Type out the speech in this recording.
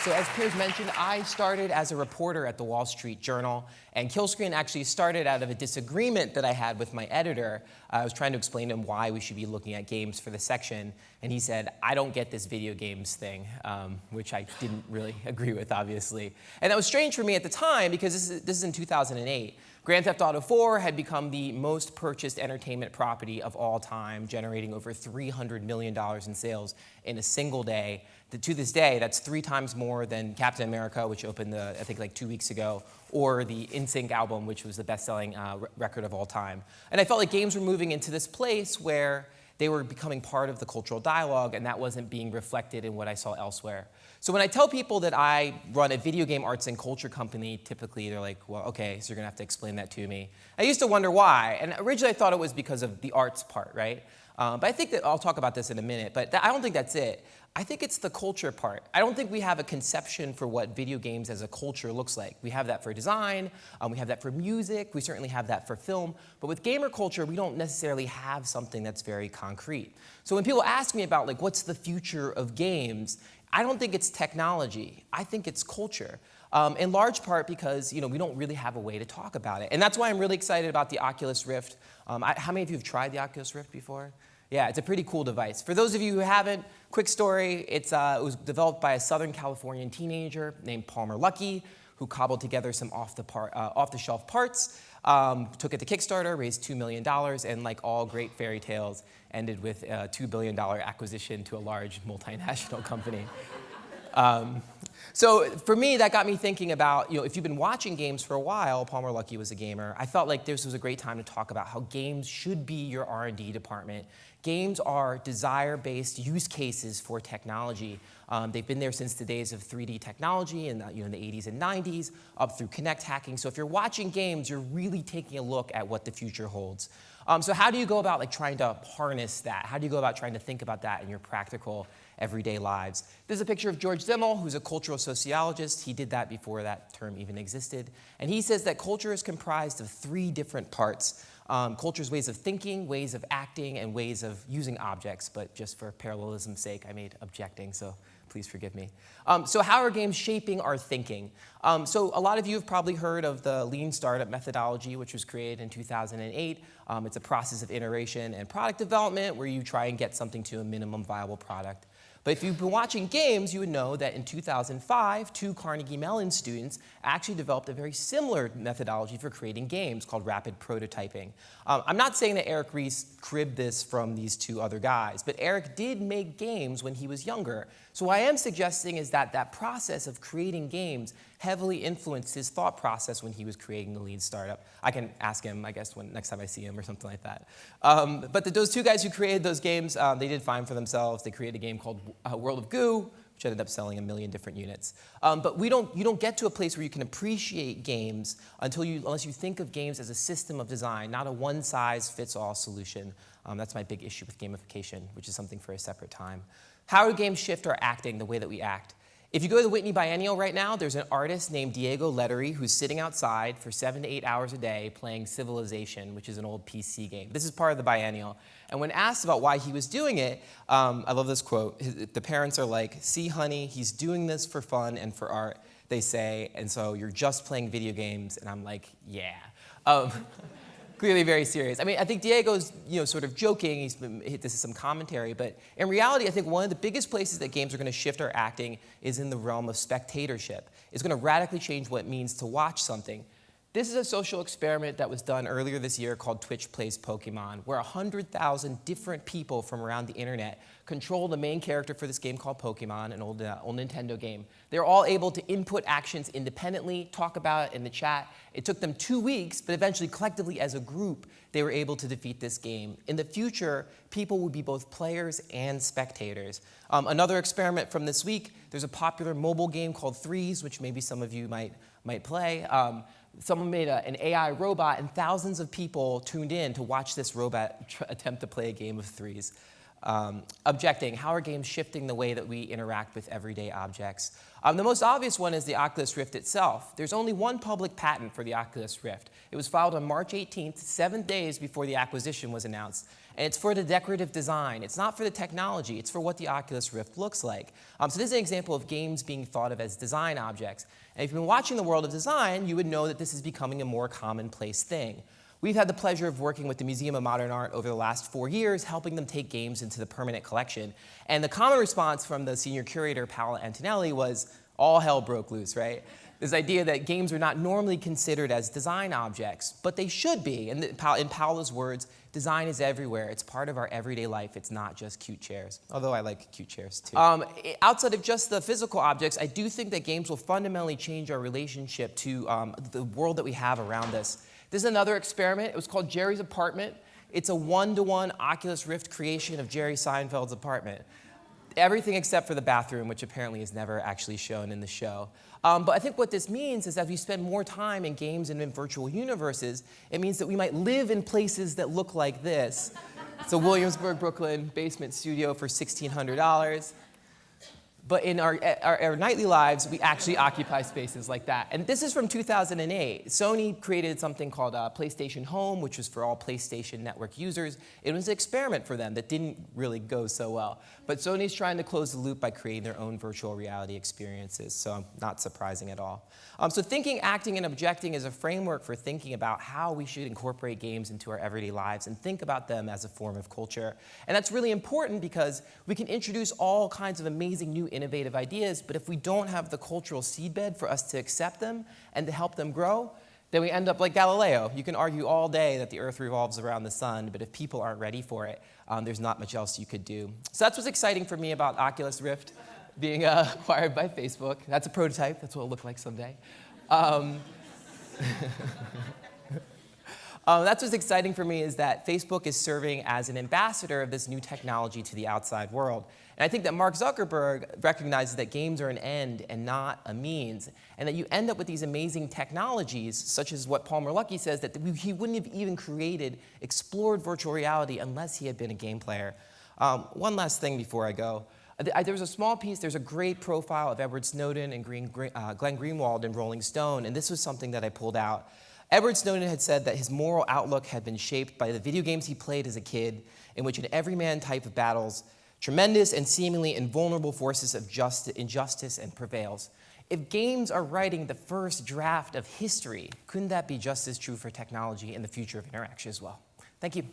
So as Piers mentioned, I started as a reporter at the Wall Street Journal, and Killscreen actually started out of a disagreement that I had with my editor. I was trying to explain to him why we should be looking at games for the section, and he said, I don't get this video games thing, which I didn't really agree with, obviously. And that was strange for me at the time, because this is in 2008. Grand Theft Auto 4 had become the most purchased entertainment property of all time, generating over $300 million in sales in a single day. To this day, that's 3 times more than Captain America, which opened, I think, like 2 weeks ago, or the NSYNC album, which was the best-selling record of all time. And I felt like games were moving into this place where they were becoming part of the cultural dialogue, and that wasn't being reflected in what I saw elsewhere. So when I tell people that I run a video game arts and culture company, typically they're like, well, okay, so you're gonna have to explain that to me. I used to wonder why, and originally I thought it was because of the arts part, right? But I think that, I'll talk about this in a minute, but I don't think that's it. I think it's the culture part. I don't think we have a conception for what video games as a culture looks like. We have that for design, we have that for music, we certainly have that for film, but with gamer culture, we don't necessarily have something that's very concrete. So when people ask me about, like, what's the future of games, I don't think it's technology. I think it's culture. In large part because we don't really have a way to talk about it. And that's why I'm really excited about the Oculus Rift. How many of you have tried the Oculus Rift before? Yeah, it's a pretty cool device. For those of you who haven't, quick story, it was developed by a Southern Californian teenager named Palmer Luckey, who cobbled together some off-the-shelf parts, took it to Kickstarter, raised $2 million, and like all great fairy tales, ended with a $2 billion acquisition to a large multinational company. So for me, that got me thinking about, if you've been watching games for a while, Palmer Luckey was a gamer, I felt like this was a great time to talk about how games should be your R&D department. Games are desire-based use cases for technology. They've been there since the days of 3D technology in the 80s and 90s, up through Kinect hacking. So if you're watching games, you're really taking a look at what the future holds. So how do you go about trying to harness that? How do you go about trying to think about that in your practical everyday lives? There's a picture of George Simmel, who's a cultural sociologist. He did that before that term even existed. And he says that culture is comprised of 3 different parts. Culture's ways of thinking, ways of acting, and ways of using objects. But just for parallelism's sake, I made objecting, so please forgive me. So how are games shaping our thinking? So a lot of you have probably heard of the lean startup methodology, which was created in 2008. It's a process of iteration and product development where you try and get something to a minimum viable product. But if you've been watching games, you would know that in 2005, 2 Carnegie Mellon students actually developed a very similar methodology for creating games called rapid prototyping. I'm not saying that Eric Ries cribbed this from these 2 other guys, but Eric did make games when he was younger. So what I am suggesting is that that process of creating games heavily influenced his thought process when he was creating the lean startup. I can ask him, I guess, next time I see him or something like that. But those 2 guys who created those games, they did fine for themselves. They created a game called World of Goo, which ended up selling 1 million different units. But you don't get to a place where you can appreciate games unless you think of games as a system of design, not a one-size-fits-all solution. That's my big issue with gamification, which is something for a separate time. How do games shift our acting, the way that we act? If you go to the Whitney Biennial right now, there's an artist named Diego Lettery who's sitting outside for 7 to 8 hours a day playing Civilization, which is an old PC game. This is part of the Biennial. And when asked about why he was doing it, I love this quote. The parents are like, "See, honey, he's doing this for fun and for art," they say, "and so you're just playing video games." And I'm like, yeah. Clearly very serious. I mean, I think Diego's sort of joking. This is some commentary, but in reality, I think one of the biggest places that games are going to shift our acting is in the realm of spectatorship. It's going to radically change what it means to watch something. This is a social experiment that was done earlier this year called Twitch Plays Pokemon, where 100,000 different people from around the internet control the main character for this game called Pokemon, an old Nintendo game. They're all able to input actions independently, talk about it in the chat. It took them 2 weeks, but eventually, collectively as a group, they were able to defeat this game. In the future, people will be both players and spectators. Another experiment from this week, there's a popular mobile game called Threes, which maybe some of you might play. Someone made an AI robot, and thousands of people tuned in to watch this robot attempt to play a game of Threes. objecting, how are games shifting the way that we interact with everyday objects? The most obvious one is the Oculus Rift itself. There's only one public patent for the Oculus Rift. It was filed on March 18th, 7 days before the acquisition was announced. And it's for the decorative design. It's not for the technology. It's for what the Oculus Rift looks like. So this is an example of games being thought of as design objects. And if you've been watching the world of design, you would know that this is becoming a more commonplace thing. We've had the pleasure of working with the Museum of Modern Art over the last 4 years, helping them take games into the permanent collection. And the common response from the senior curator, Paola Antonelli, was all hell broke loose, right? This idea that games are not normally considered as design objects, but they should be. And in Paola's words, design is everywhere. It's part of our everyday life. It's not just cute chairs, although I like cute chairs too. Outside of just the physical objects, I do think that games will fundamentally change our relationship to the world that we have around us. This is another experiment. It was called Jerry's Apartment. It's a one-to-one Oculus Rift creation of Jerry Seinfeld's apartment. Everything except for the bathroom, which apparently is never actually shown in the show. But I think what this means is that if we spend more time in games and in virtual universes, it means that we might live in places that look like this. It's a Williamsburg, Brooklyn basement studio for $1,600. But in our nightly lives, we actually occupy spaces like that. And this is from 2008. Sony created something called PlayStation Home, which was for all PlayStation Network users. It was an experiment for them that didn't really go so well. But Sony's trying to close the loop by creating their own virtual reality experiences, so not surprising at all. So thinking, acting, and objecting is a framework for thinking about how we should incorporate games into our everyday lives and think about them as a form of culture. And that's really important because we can introduce all kinds of amazing new innovative ideas, but if we don't have the cultural seedbed for us to accept them and to help them grow, then we end up like Galileo. You can argue all day that the Earth revolves around the sun, but if people aren't ready for it, there's not much else you could do. So that's what's exciting for me about Oculus Rift being acquired by Facebook. That's a prototype. That's what it'll look like someday. That's what's exciting for me is that Facebook is serving as an ambassador of this new technology to the outside world. And I think that Mark Zuckerberg recognizes that games are an end and not a means, and that you end up with these amazing technologies, such as what Palmer Luckey says, that he wouldn't have even explored virtual reality unless he had been a game player. One last thing before I go. There was a small piece, there's a great profile of Edward Snowden and Glenn Greenwald in Rolling Stone, and this was something that I pulled out. Edward Snowden had said that his moral outlook had been shaped by the video games he played as a kid, in which an everyman type of battles tremendous and seemingly invulnerable forces of injustice and prevails. If games are writing the first draft of history, couldn't that be just as true for technology and the future of interaction as well? Thank you.